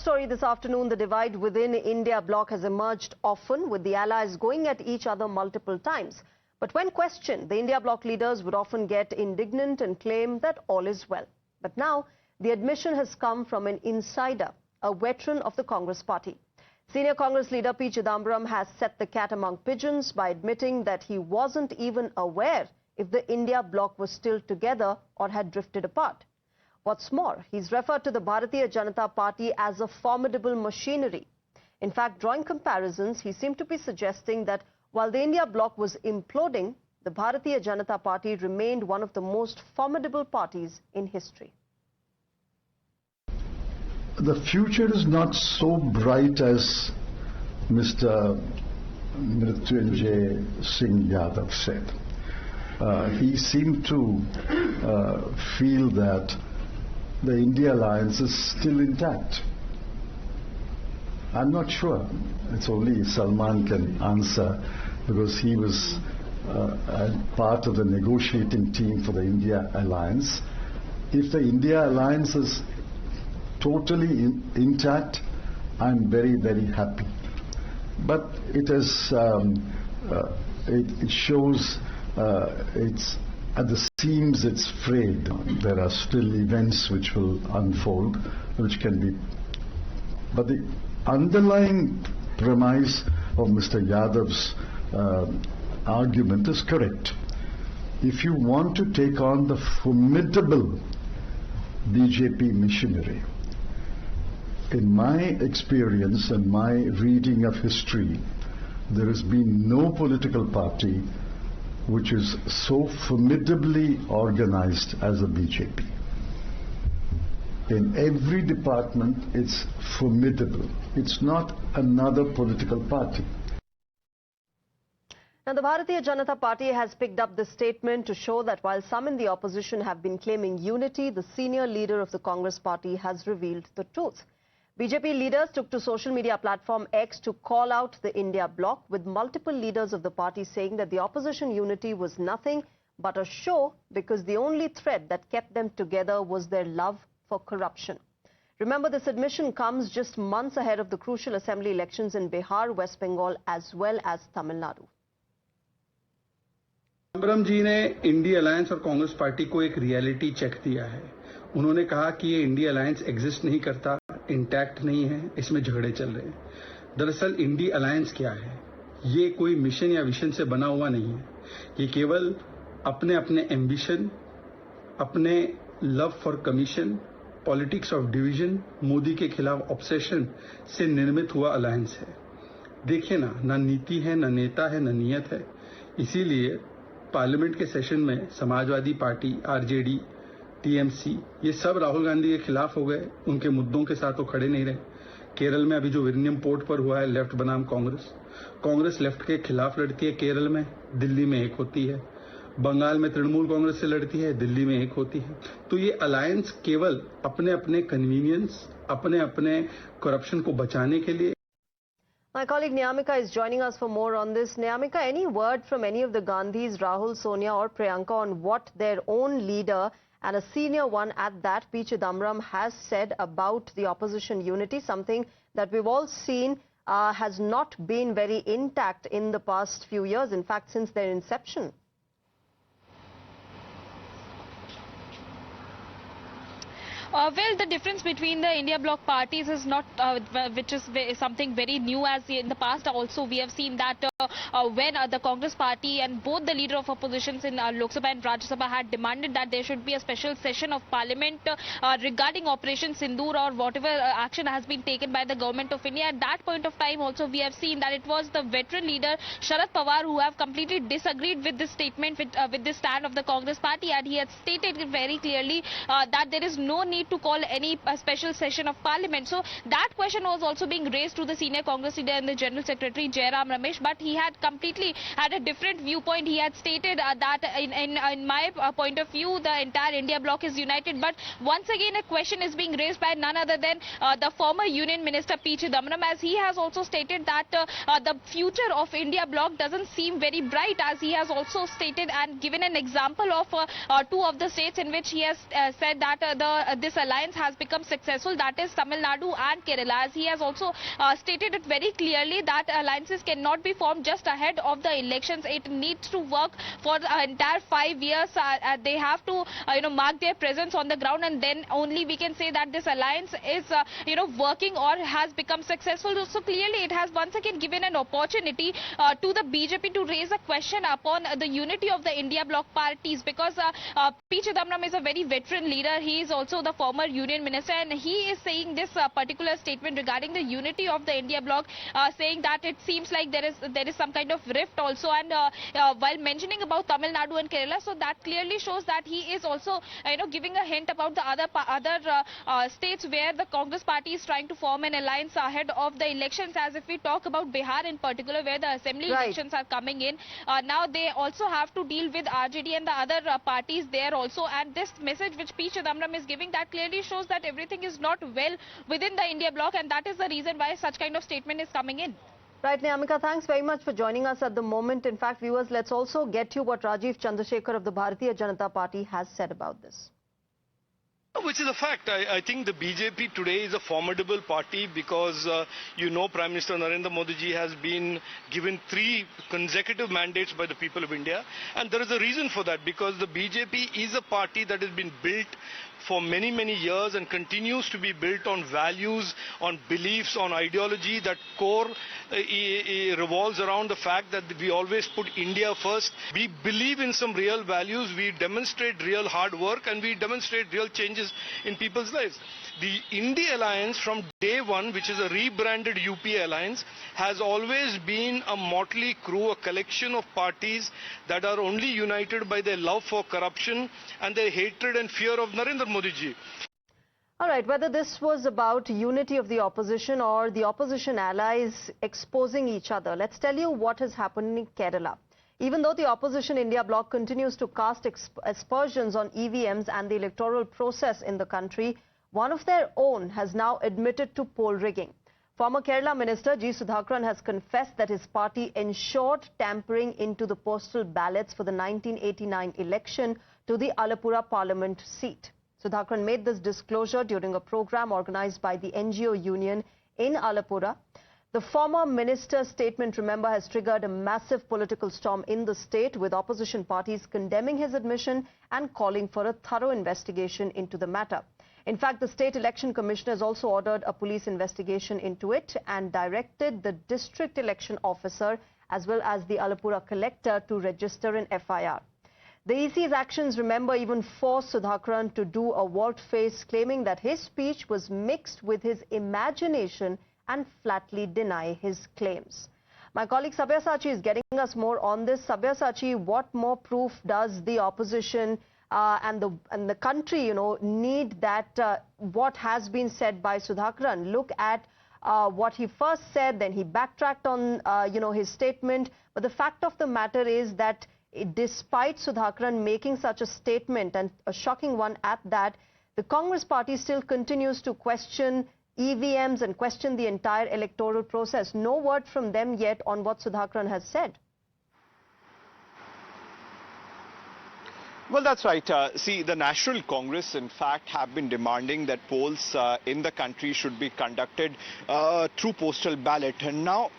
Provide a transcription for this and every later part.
story this afternoon, the divide within India bloc has emerged often, with the allies going at each other multiple times. But when questioned, the India bloc leaders would often get indignant and claim that all is well. But now, the admission has come from an insider, a veteran of the Congress party. Senior Congress leader P. Chidambaram has set the cat among pigeons by admitting that he wasn't even aware if the India bloc was still together or had drifted apart. What's more, he's referred to the Bharatiya Janata Party as a formidable machinery. In fact, drawing comparisons, he seemed to be suggesting that while the India bloc was imploding, the Bharatiya Janata Party remained one of the most formidable parties in history. The future is not so bright as Mr. Mrityunjay Singh Yadav said. He seemed to feel that the India alliance is still intact. I'm not sure. It's only Salman can answer, because he was part of the negotiating team for the India alliance. If the India alliance is totally intact, I'm very, very happy. But it is, it shows it's at the seams, it's frayed. There are still events which will unfold, which can be. But the underlying premise of Mr. Yadav's argument is correct. If you want to take on the formidable BJP machinery, in my experience and my reading of history, there has been no political party which is so formidably organized as a BJP. In every department, it's formidable. It's not another political party. Now, the Bharatiya Janata Party has picked up this statement to show that while some in the opposition have been claiming unity, the senior leader of the Congress party has revealed the truth. BJP leaders took to social media platform X to call out the India bloc, with multiple leaders of the party saying that the opposition unity was nothing but a show, because the only thread that kept them together was their love for corruption. Remember, this admission comes just months ahead of the crucial assembly elections in Bihar, West Bengal as well as Tamil Nadu. Chidambaram जी ने India alliance और Congress party को एक reality check दिया है। उन्होंने कहा कि ये इंडिया अलायंस एग्जिस्ट नहीं करता, इंटैक्ट नहीं है, इसमें झगड़े चल रहे हैं। दरअसल इंडिया अलायंस क्या है? ये कोई मिशन या विजन से बना हुआ नहीं है। ये केवल अपने अपने एम्बिशन, अपने love for commission, politics of division, Modi के खिलाफ ऑब्सेशन से निर्मित हुआ अलायंस है। देखिए ना नीति है, ना नेता है, ना नियत है। इसीलिए पार्लियामेंट के सेशन में समाजवादी पार्टी, आरजेडी, टीएमसी, ये सब राहुल गांधी के खिलाफ हो गए। उनके मुद्दों के साथ वो खड़े नहीं रहे। केरल में अभी जो विलियम पोर्ट पर हुआ है, लेफ्ट बनाम कांग्रेस लेफ्ट के खिलाफ लड़ती है केरल में, दिल्ली में एक होती है। बंगाल में तृणमूल कांग्रेस से लड़ती है, दिल्ली में एक होती है। तो ये अलायंस केवल अपने अपने कन्वीनियंस, अपने अपने करप्शन को बचाने के लिए। My colleague Niyamika is joining us for more on this. Niyamika, any word from any of the Gandhis, Rahul, Sonia or Priyanka, on what their own leader and a senior one at that, P. Chidambaram, has said about the opposition unity, something that we've all seen has not been very intact in the past few years, in fact, since their inception? Well, the difference between the India bloc parties is not, which is something very new, as in the past also we have seen that when the Congress party and both the leader of oppositions in Lok Sabha and Rajya Sabha had demanded that there should be a special session of parliament regarding Operation Sindoor or whatever action has been taken by the government of India. At that point of time also we have seen that it was the veteran leader Sharad Pawar who have completely disagreed with this statement, with this stand of the Congress party, and he had stated very clearly that there is no need to call any special session of parliament. So that question was also being raised to the senior Congress leader and the General Secretary Jairam Ramesh, but he had completely had a different viewpoint. He had stated that in my point of view, the entire India bloc is united. But once again, a question is being raised by none other than the former Union Minister P. Chidambaram, as he has also stated that the future of India bloc doesn't seem very bright, as he has also stated and given an example of two of the states in which he has said that this this alliance has become successful, that is Tamil Nadu and Kerala. As he has also stated it very clearly that alliances cannot be formed just ahead of the elections. It needs to work for the entire 5 years. They have to mark their presence on the ground, and then only we can say that this alliance is working or has become successful. So clearly it has once again given an opportunity to the BJP to raise a question upon the unity of the India Bloc parties, because P. Chidambaram is a very veteran leader. He is also the former union minister, and he is saying this particular statement regarding the unity of the India Bloc, saying that it seems like there is some kind of rift also, and while mentioning about Tamil Nadu and Kerala, so that clearly shows that he is also giving a hint about the other states where the Congress party is trying to form an alliance ahead of the elections. As if we talk about Bihar in particular, where the assembly elections are coming in, now they also have to deal with RJD and the other parties there also, and this message which P. Chidambaram is giving, that clearly shows that everything is not well within the India Bloc, and that is the reason why such kind of statement is coming in. Right, Niyamika, thanks very much for joining us at the moment. In fact, viewers, let's also get you what Rajiv Chandrasekhar of the Bharatiya Janata Party has said about this. Which is a fact. I think the BJP today is a formidable party because, Prime Minister Narendra Modi ji has been given 3 consecutive mandates by the people of India. And there is a reason for that, because the BJP is a party that has been built for many, many years and continues to be built on values, on beliefs, on ideology. That core revolves around the fact that we always put India first. We believe in some real values, we demonstrate real hard work, and we demonstrate real changes in people's lives. The I.N.D.I.A Alliance from day one, which is a rebranded UPA alliance, has always been a motley crew, a collection of parties that are only united by their love for corruption and their hatred and fear of Narendra Modi ji. All right, whether this was about unity of the opposition or the opposition allies exposing each other, let's tell you what has happened in Kerala. Even though the opposition India Bloc continues to cast aspersions on EVMs and the electoral process in the country, one of their own has now admitted to poll rigging. Former Kerala Minister G. Sudhakaran has confessed that his party ensured tampering into the postal ballots for the 1989 election to the Alappuzha Parliament seat. Sudhakaran made this disclosure during a program organized by the NGO Union in Alappuzha. The former minister's statement, remember, has triggered a massive political storm in the state, with opposition parties condemning his admission and calling for a thorough investigation into the matter. In fact, the State Election Commission has also ordered a police investigation into it and directed the district election officer as well as the Alappuzha collector to register an FIR. The EC's actions, remember, even forced Sudhakaran to do a volte-face, claiming that his speech was mixed with his imagination and flatly deny his claims. My colleague Sabyasachi is getting us more on this. Sabyasachi, what more proof does the opposition and the country, need that what has been said by Sudhakaran? Look at what he first said, then he backtracked on, his statement. But the fact of the matter is that despite Sudhakaran making such a statement, and a shocking one at that, the Congress party still continues to question EVMs and question the entire electoral process. No word from them yet on what Sudhakaran has said. Well, that's right. See, the National Congress, in fact, have been demanding that polls in the country should be conducted through postal ballot. And now,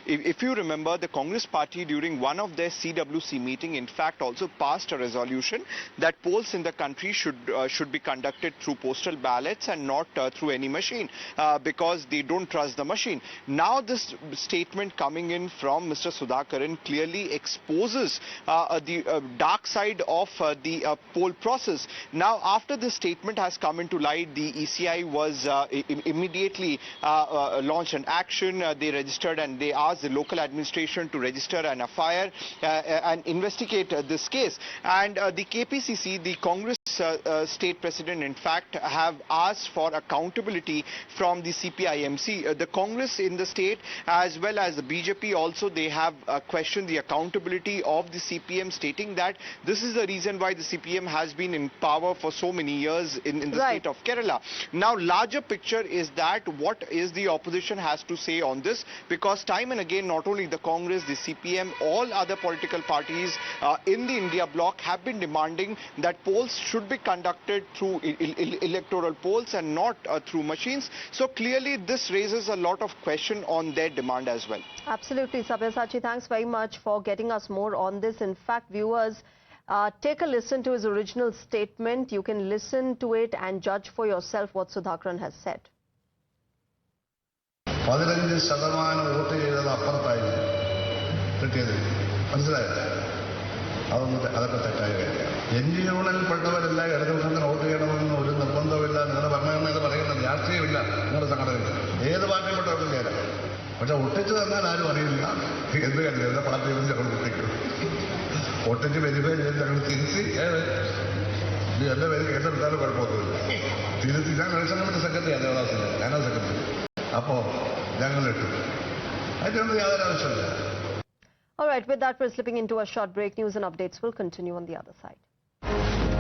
if you remember, the Congress party during one of their CWC meeting, in fact, also passed a resolution that polls in the country should be conducted through postal ballots and not through any machine, because they don't trust the machine. Now, this statement coming in from Mr. Sudhakaran clearly exposes the dark side of the poll process. Now, after this statement has come into light, the ECI was immediately launched an action. They registered and they asked the local administration to register an FIR and investigate this case. And the KPCC, the Congress state president, in fact, have asked for accountability from the CPIMC. The Congress in the state as well as the BJP also, they have questioned the accountability of the CPM, stating that this is the reason why the CPM has been in power for so many years in the state of Kerala. Now, larger picture is that what is the opposition has to say on this, because time and again, not only the Congress, the CPM, all other political parties in the India Bloc have been demanding that polls should should be conducted through electoral polls and not through machines. So clearly this raises a lot of question on their demand as well. Absolutely, Sabyasachi, thanks very much for getting us more on this. In fact, viewers, take a listen to his original statement. You can listen to it and judge for yourself what Sudhakaran has said. 15% vote ചെയ്തത് അപ്പുറത്തായിരുന്നു കിട്ടിയത്, മനസ്സിലായോ? അതൊക്കെ തെറ്റായ കാര്യമാണ്. ND യൂണിയനിൽപ്പെട്ടവരെല്ലാം ഇടതുപക്ഷത്തിന് vote ചെയ്യണമെന്ന് ഒരു നിർബന്ധമില്ല. നിങ്ങളുടെ ഭരണഘടനയിൽ പറയുന്നത് രാഷ്ട്രീയമില്ല നിങ്ങളുടെ സംഘടനയിൽ, ഏത് പാർട്ടിയിൽപ്പെട്ടവർക്കും ചേരാം. പക്ഷെ ഒട്ടിച്ച് തന്നാൽ ആരും അറിയില്ല എന്ത് കാര്യമില്ല. പാർട്ടിയിൽ ഞങ്ങൾ ഒട്ടിക്കും, ഒട്ടിച്ച് വെരിഫൈ ചെയ്ത് ഞങ്ങൾ തിരുത്തി, എന്റെ പേര് കേസെടുത്താലും കുഴപ്പമൊന്നുമില്ല, തിരുത്തി. ഞാൻ ഇലക്ഷൻ കമ്മിറ്റി സെക്രട്ടറി ദേവദാസിന്റെ, ഞാനാ സെക്രട്ടറി. അപ്പോൾ ഞങ്ങൾ ഇട്ടു, അതിനൊന്നും യാതൊരു ആവശ്യമില്ല. All right, with that, we're slipping into a short break. News and updates will continue on the other side.